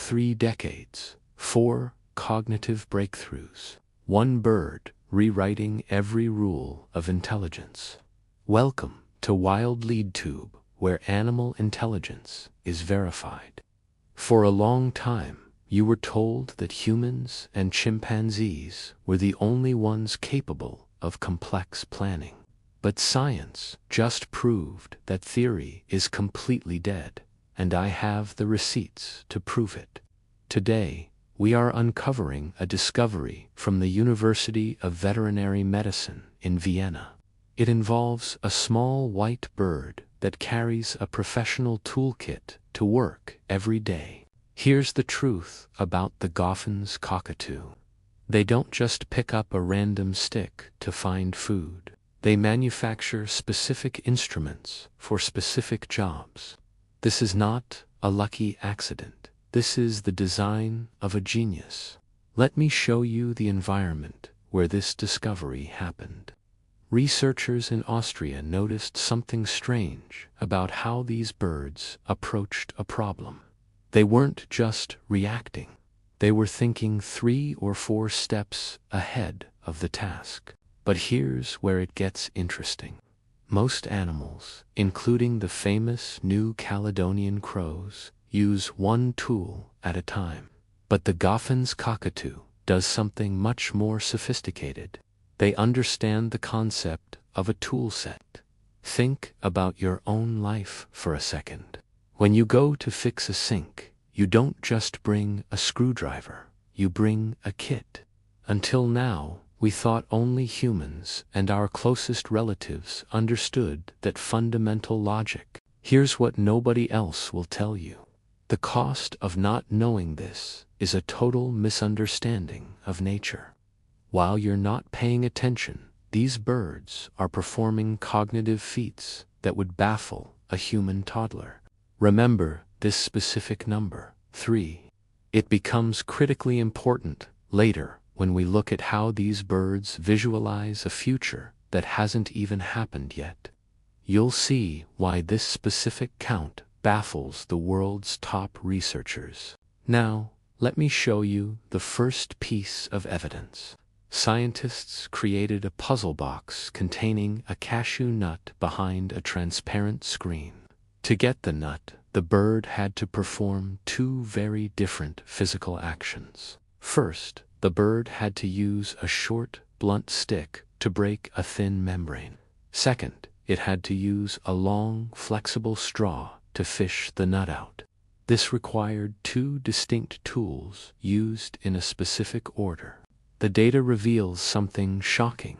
3 decades, 4 cognitive breakthroughs, 1 bird rewriting every rule of intelligence. Welcome to WildLeadTube, where animal intelligence is verified. For a long time, you were told that humans and chimpanzees were the only ones capable of complex planning. But science just proved that theory is completely dead, and I have the receipts to prove it. Today, we are uncovering a discovery from the University of Veterinary Medicine in Vienna. It involves a small white bird that carries a professional toolkit to work every day. Here's the truth about the Goffin's cockatoo. They don't just pick up a random stick to find food. They manufacture specific instruments for specific jobs. This is not a lucky accident. This is the design of a genius. Let me show you the environment where this discovery happened. Researchers in Austria noticed something strange about how these birds approached a problem. They weren't just reacting. They were thinking 3 or 4 steps ahead of the task. But here's where it gets interesting. Most animals, including the famous New Caledonian crows, use one tool at a time. But the Goffin's cockatoo does something much more sophisticated. They understand the concept of a tool set. Think about your own life for a second. When you go to fix a sink, you don't just bring a screwdriver, you bring a kit. Until now, we thought only humans and our closest relatives understood that fundamental logic. Here's what nobody else will tell you. The cost of not knowing this is a total misunderstanding of nature. While you're not paying attention, these birds are performing cognitive feats that would baffle a human toddler. Remember this specific number, 3. It becomes critically important later when we look at how these birds visualize a future that hasn't even happened yet. You'll see why this specific count baffles the world's top researchers. Now, let me show you the first piece of evidence. Scientists created a puzzle box containing a cashew nut behind a transparent screen. To get the nut, the bird had to perform 2 very different physical actions. First, the bird had to use a short, blunt stick to break a thin membrane. Second, it had to use a long, flexible straw to fish the nut out. This required 2 distinct tools used in a specific order. The data reveals something shocking.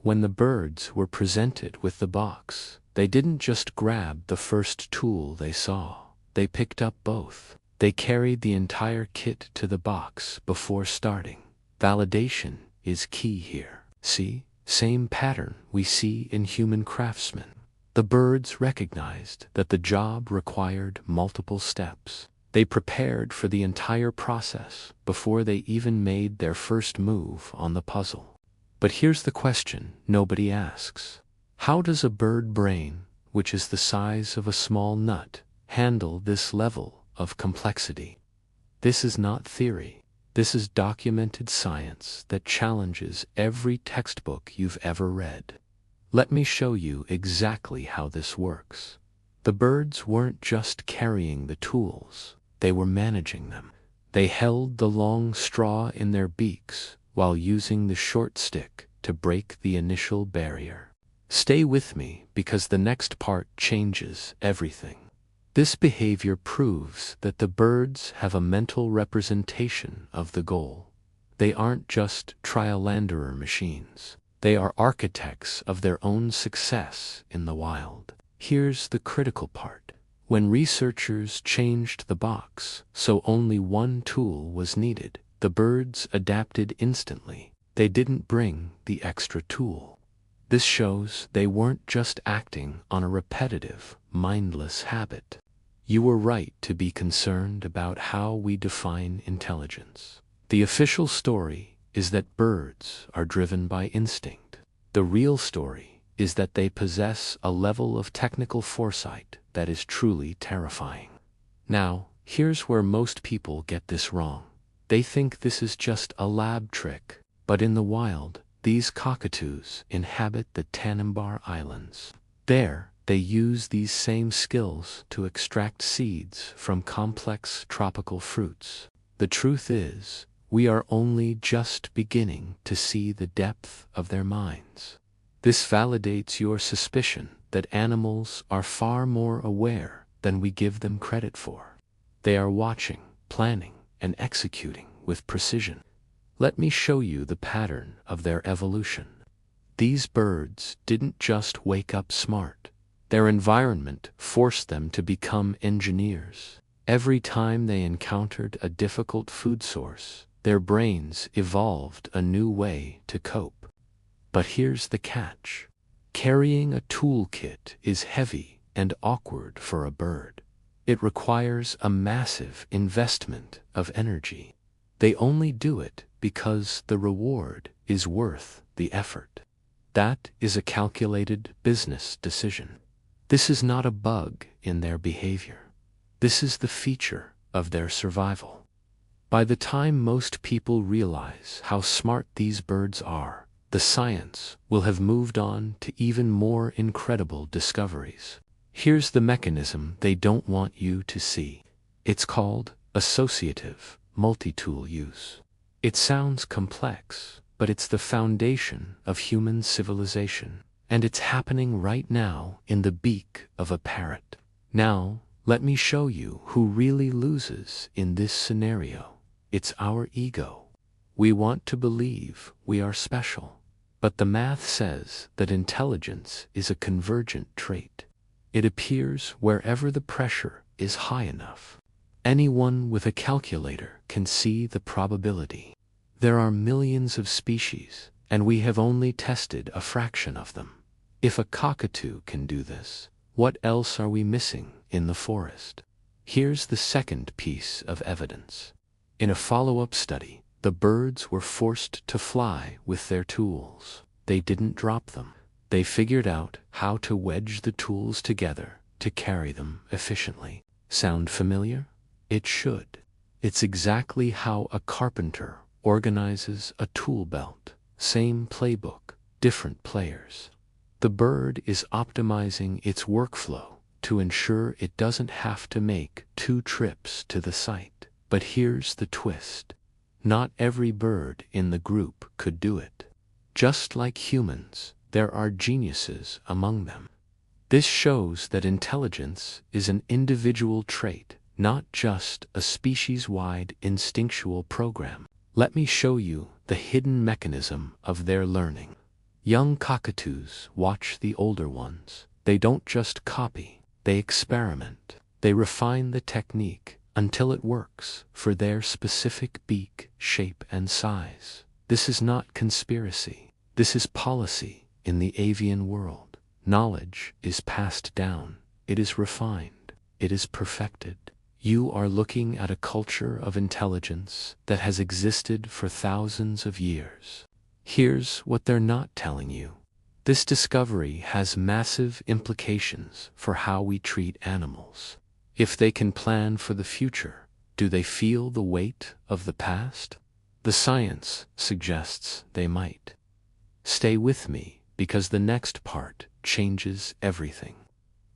When the birds were presented with the box, they didn't just grab the first tool they saw. They picked up both. They carried the entire kit to the box before starting. Validation is key here. See? Same pattern we see in human craftsmen. The birds recognized that the job required multiple steps. They prepared for the entire process before they even made their first move on the puzzle. But here's the question nobody asks. How does a bird brain, which is the size of a small nut, handle this level of complexity? This is not theory. This is documented science that challenges every textbook you've ever read. Let me show you exactly how this works. The birds weren't just carrying the tools, they were managing them. They held the long straw in their beaks while using the short stick to break the initial barrier. Stay with me because the next part changes everything. This behavior proves that the birds have a mental representation of the goal. They aren't just trial-and-error machines. They are architects of their own success in the wild. Here's the critical part. When researchers changed the box so only one tool was needed, the birds adapted instantly. They didn't bring the extra tool. This shows they weren't just acting on a repetitive, mindless habit. You were right to be concerned about how we define intelligence. The official story is that birds are driven by instinct. The real story is that they possess a level of technical foresight that is truly terrifying. Now, Here's where most people get this wrong. They think this is just a lab trick, but in the wild, these cockatoos inhabit the Tanimbar Islands. There, they use these same skills to extract seeds from complex tropical fruits. The truth is, we are only just beginning to see the depth of their minds. This validates your suspicion that animals are far more aware than we give them credit for. They are watching, planning, and executing with precision. Let me show you the pattern of their evolution. These birds didn't just wake up smart. Their environment forced them to become engineers. Every time they encountered a difficult food source, their brains evolved a new way to cope. But here's the catch. Carrying a toolkit is heavy and awkward for a bird. It requires a massive investment of energy. They only do it because the reward is worth the effort. That is a calculated business decision. This is not a bug in their behavior. This is the feature of their survival. By the time most people realize how smart these birds are, the science will have moved on to even more incredible discoveries. Here's the mechanism they don't want you to see. It's called associative multi-tool use. It sounds complex, but it's the foundation of human civilization, and it's happening right now in the beak of a parrot. Now, let me show you who really loses in this scenario. It's our ego. We want to believe we are special, but the math says that intelligence is a convergent trait. It appears wherever the pressure is high enough. Anyone with a calculator can see the probability. There are millions of species, and we have only tested a fraction of them. If a cockatoo can do this, what else are we missing in the forest? Here's the second piece of evidence. In a follow-up study, the birds were forced to fly with their tools. They didn't drop them. They figured out how to wedge the tools together to carry them efficiently. Sound familiar? It should. It's exactly how a carpenter organizes a tool belt. Same playbook, different players. The bird is optimizing its workflow to ensure it doesn't have to make 2 trips to the site. But here's the twist. Not every bird in the group could do it. Just like humans, there are geniuses among them. This shows that intelligence is an individual trait, not just a species-wide instinctual program. Let me show you the hidden mechanism of their learning. Young cockatoos watch the older ones. They don't just copy, they experiment. They refine the technique until it works for their specific beak, shape, and size. This is not conspiracy. This is policy in the avian world. Knowledge is passed down. It is refined. It is perfected. You are looking at a culture of intelligence that has existed for thousands of years. Here's what they're not telling you. This discovery has massive implications for how we treat animals. If they can plan for the future, do they feel the weight of the past? The science suggests they might. Stay with me, because the next part changes everything.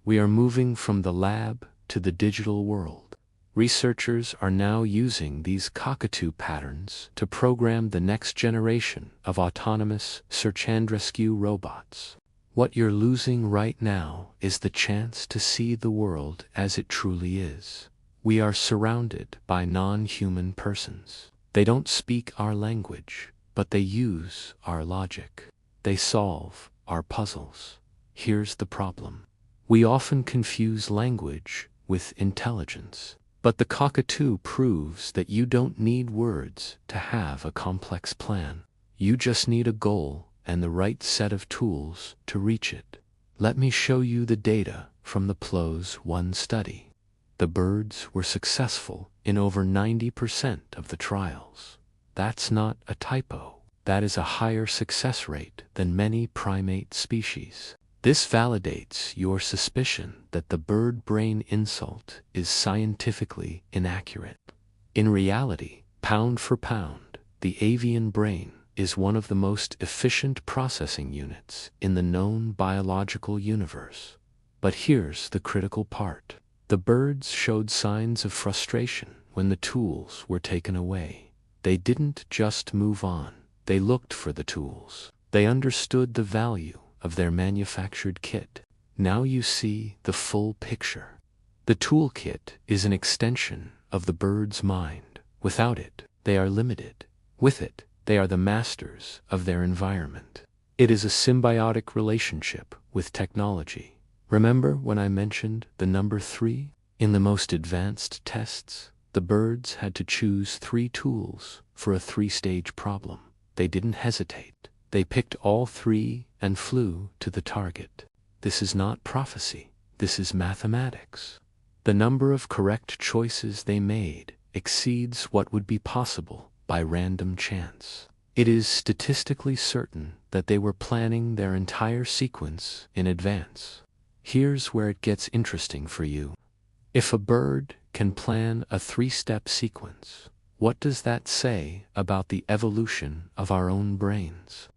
We are moving from the lab to the digital world. Researchers are now using these cockatoo patterns to program the next generation of autonomous search and rescue robots. What you're losing right now is the chance to see the world as it truly is. We are surrounded by non-human persons. They don't speak our language, but they use our logic. They solve our puzzles. Here's the problem. We often confuse language with intelligence. But the cockatoo proves that you don't need words to have a complex plan. You just need a goal and the right set of tools to reach it. Let me show you the data from the PLOS 1 study. The birds were successful in over 90% of the trials. That's not a typo. That is a higher success rate than many primate species. This validates your suspicion that the bird brain insult is scientifically inaccurate. In reality, pound for pound, the avian brain is one of the most efficient processing units in the known biological universe. But here's the critical part. The birds showed signs of frustration when the tools were taken away. They didn't just move on. They looked for the tools. They understood the value of their manufactured kit. Now you see the full picture. The toolkit is an extension of the bird's mind. Without it, they are limited. With it, they are the masters of their environment. It is a symbiotic relationship with technology. Remember when I mentioned the number 3? In the most advanced tests, the birds had to choose 3 tools for a 3-stage problem. They didn't hesitate. They picked all 3 and flew to the target. This is not prophecy. This is mathematics. The number of correct choices they made exceeds what would be possible by random chance. It is statistically certain that they were planning their entire sequence in advance. Here's where it gets interesting for you. If a bird can plan a 3-step sequence, what does that say about the evolution of our own brains?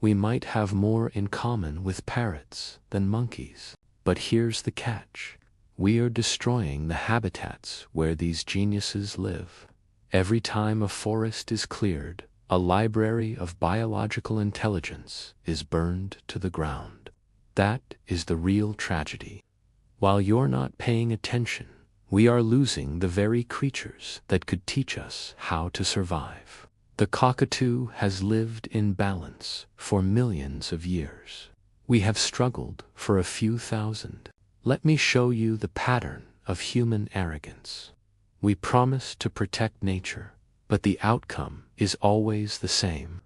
We might have more in common with parrots than monkeys. But here's the catch. We are destroying the habitats where these geniuses live. Every time a forest is cleared, a library of biological intelligence is burned to the ground. That is the real tragedy. While you're not paying attention, we are losing the very creatures that could teach us how to survive. The cockatoo has lived in balance for millions of years. We have struggled for a few thousand. Let me show you the pattern of human arrogance. We promise to protect nature, but the outcome is always the same.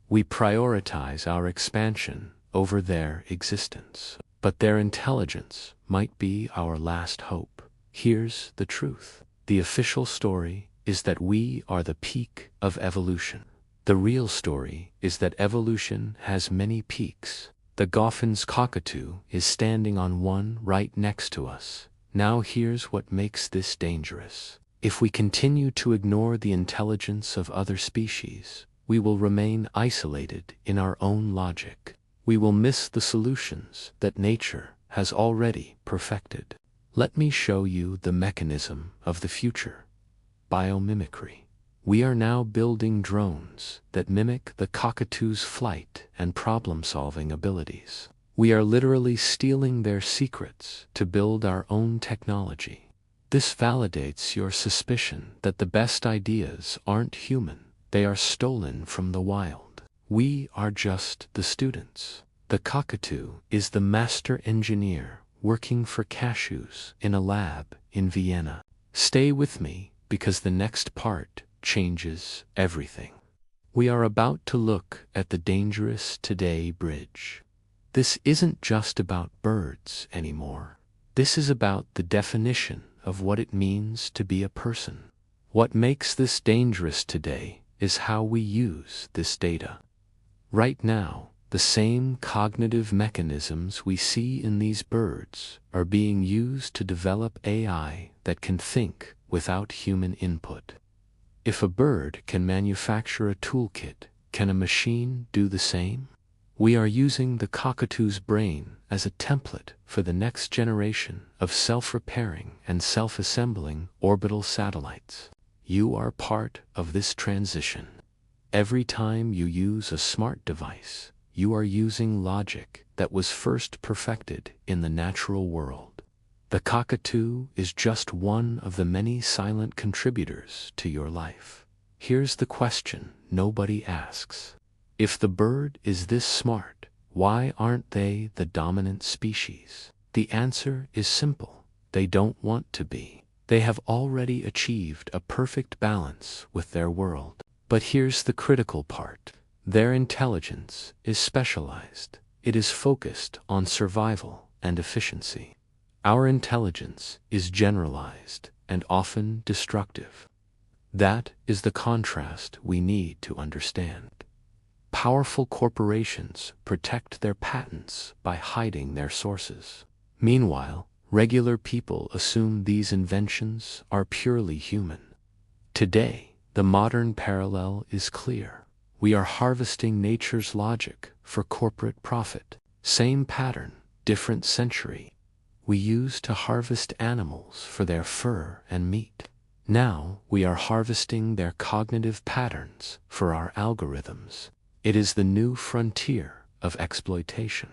We prioritize our expansion over their existence, but their intelligence might be our last hope. Here's the truth. The official story is that we are the peak of evolution. The real story is that evolution has many peaks. The Goffin's cockatoo is standing on one right next to us. Now here's what makes this dangerous. If we continue to ignore the intelligence of other species, we will remain isolated in our own logic. We will miss the solutions that nature has already perfected. Let me show you the mechanism of the future. Biomimicry. We are now building drones that mimic the cockatoo's flight and problem-solving abilities. We are literally stealing their secrets to build our own technology. This validates your suspicion that the best ideas aren't human. They are stolen from the wild. We are just the students. The cockatoo is the master engineer working for cashews in a lab in Vienna. Stay with me because the next part changes everything. We are about to look at the dangerous today bridge. This isn't just about birds anymore. This is about the definition of what it means to be a person. What makes this dangerous today is how we use this data. Right now, the same cognitive mechanisms we see in these birds are being used to develop AI that can think without human input. If a bird can manufacture a toolkit, can a machine do the same? We are using the cockatoo's brain as a template for the next generation of self-repairing and self-assembling orbital satellites. You are part of this transition. Every time you use a smart device, you are using logic that was first perfected in the natural world. The cockatoo is just one of the many silent contributors to your life. Here's the question nobody asks. If the bird is this smart, why aren't they the dominant species? The answer is simple. They don't want to be. They have already achieved a perfect balance with their world. But here's the critical part. Their intelligence is specialized. It is focused on survival and efficiency. Our intelligence is generalized and often destructive. That is the contrast we need to understand. Powerful corporations protect their patents by hiding their sources. Meanwhile, regular people assume these inventions are purely human. Today, the modern parallel is clear. We are harvesting nature's logic for corporate profit. Same pattern, different century. We used to harvest animals for their fur and meat. Now we are harvesting their cognitive patterns for our algorithms. It is the new frontier of exploitation.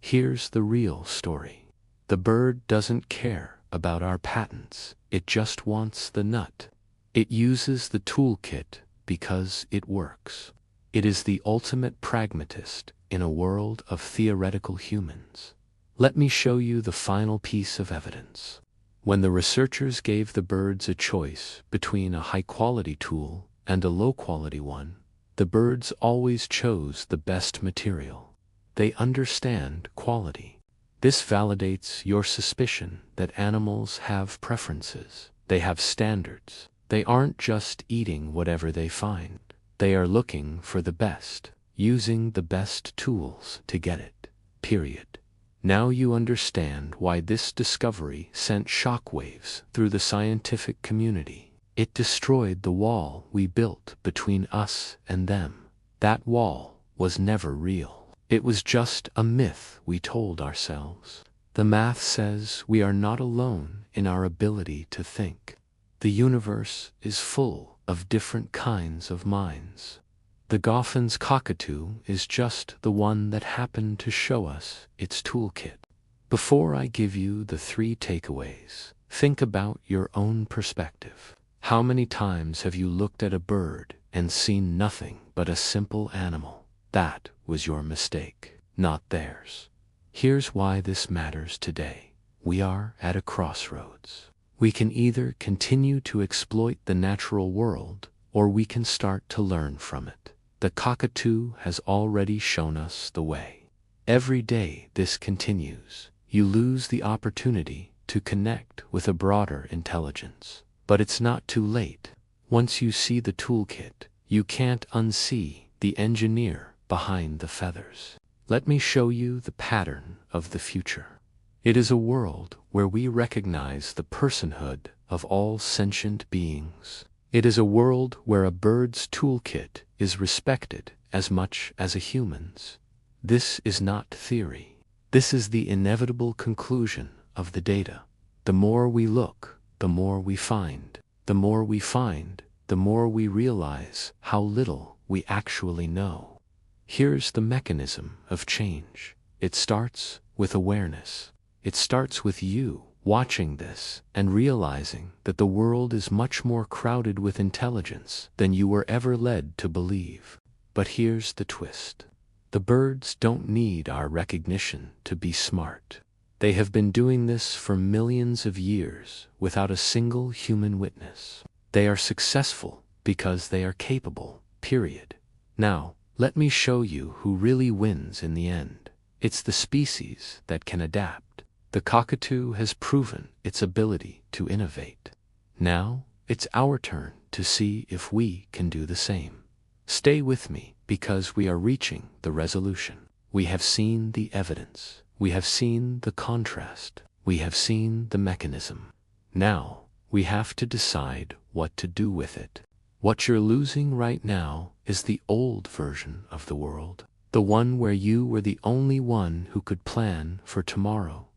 Here's the real story. The bird doesn't care about our patents. It just wants the nut. It uses the toolkit because it works. It is the ultimate pragmatist in a world of theoretical humans. Let me show you the final piece of evidence. When the researchers gave the birds a choice between a high-quality tool and a low-quality one, the birds always chose the best material. They understand quality. This validates your suspicion that animals have preferences. They have standards. They aren't just eating whatever they find. They are looking for the best, using the best tools to get it. Period. Now you understand why this discovery sent shockwaves through the scientific community. It destroyed the wall we built between us and them. That wall was never real. It was just a myth we told ourselves. The math says we are not alone in our ability to think. The universe is full of different kinds of minds. The Goffin's cockatoo is just the one that happened to show us its toolkit. Before I give you the 3 takeaways, think about your own perspective. How many times have you looked at a bird and seen nothing but a simple animal? That was your mistake, not theirs. Here's why this matters today. We are at a crossroads. We can either continue to exploit the natural world, or we can start to learn from it. The cockatoo has already shown us the way. Every day this continues, you lose the opportunity to connect with a broader intelligence. But it's not too late. Once you see the toolkit, you can't unsee the engineer behind the feathers. Let me show you the pattern of the future. It is a world where we recognize the personhood of all sentient beings. It is a world where a bird's toolkit is respected as much as a human's. This is not theory. This is the inevitable conclusion of the data. The more we look, the more we find. The more we find, the more we realize how little we actually know. Here's the mechanism of change. It starts with awareness. It starts with you watching this and realizing that the world is much more crowded with intelligence than you were ever led to believe. But here's the twist. The birds don't need our recognition to be smart. They have been doing this for millions of years without a single human witness. They are successful because they are capable, period. Now, let me show you who really wins in the end. It's the species that can adapt. The cockatoo has proven its ability to innovate. Now, it's our turn to see if we can do the same. Stay with me because we are reaching the resolution. We have seen the evidence. We have seen the contrast. We have seen the mechanism. Now, we have to decide what to do with it. What you're losing right now is the old version of the world. The one where you were the only one who could plan for tomorrow.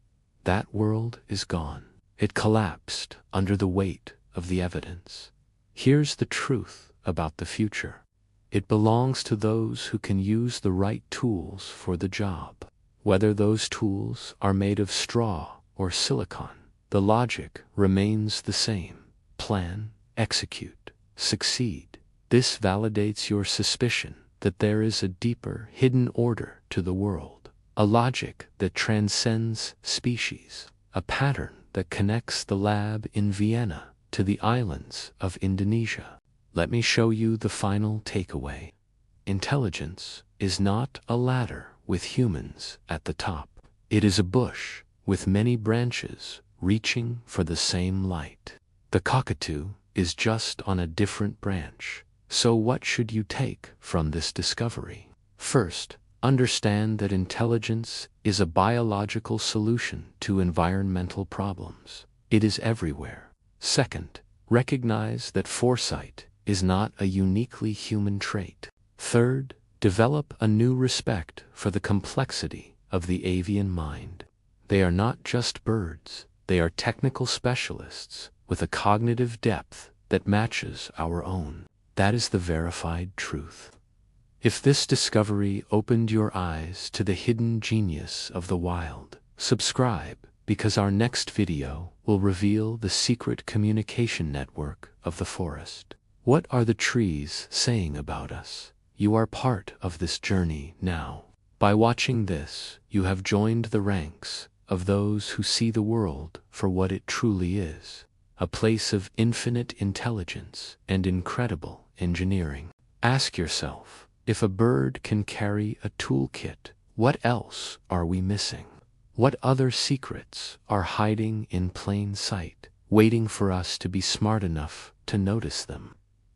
That world is gone. It collapsed under the weight of the evidence. Here's the truth about the future. It belongs to those who can use the right tools for the job. Whether those tools are made of straw or silicon, the logic remains the same. Plan, execute, succeed. This validates your suspicion that there is a deeper, hidden order to the world. A logic that transcends species. A pattern that connects the lab in Vienna to the islands of Indonesia. Let me show you the final takeaway. Intelligence is not a ladder with humans at the top. It is a bush with many branches reaching for the same light. The cockatoo is just on a different branch. So what should you take from this discovery? First, understand that intelligence is a biological solution to environmental problems. It is everywhere. Second, recognize that foresight is not a uniquely human trait. Third, develop a new respect for the complexity of the avian mind. They are not just birds, they are technical specialists with a cognitive depth that matches our own. That is the verified truth. If this discovery opened your eyes to the hidden genius of the wild, subscribe, because our next video will reveal the secret communication network of the forest. What are the trees saying about us? You are part of this journey now. By watching this, you have joined the ranks of those who see the world for what it truly is, a place of infinite intelligence and incredible engineering. Ask yourself, if a bird can carry a toolkit, what else are we missing? What other secrets are hiding in plain sight, waiting for us to be smart enough to notice them?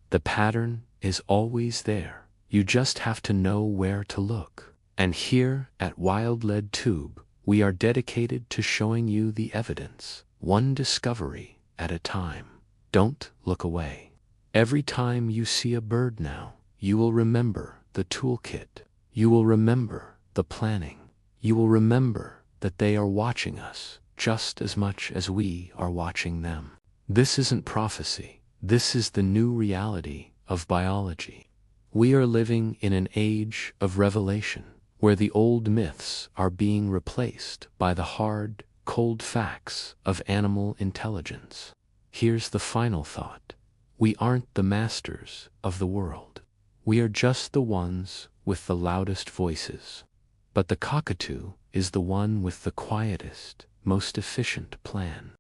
The pattern is always there. You just have to know where to look. And here at WildLeadTube, we are dedicated to showing you the evidence, one discovery at a time. Don't look away. Every time you see a bird now, you will remember the toolkit. You will remember the planning. You will remember that they are watching us just as much as we are watching them. This isn't prophecy. This is the new reality of biology. We are living in an age of revelation, where the old myths are being replaced by the hard, cold facts of animal intelligence. Here's the final thought. We aren't the masters of the world. We are just the ones with the loudest voices. But the cockatoo is the one with the quietest, most efficient plan.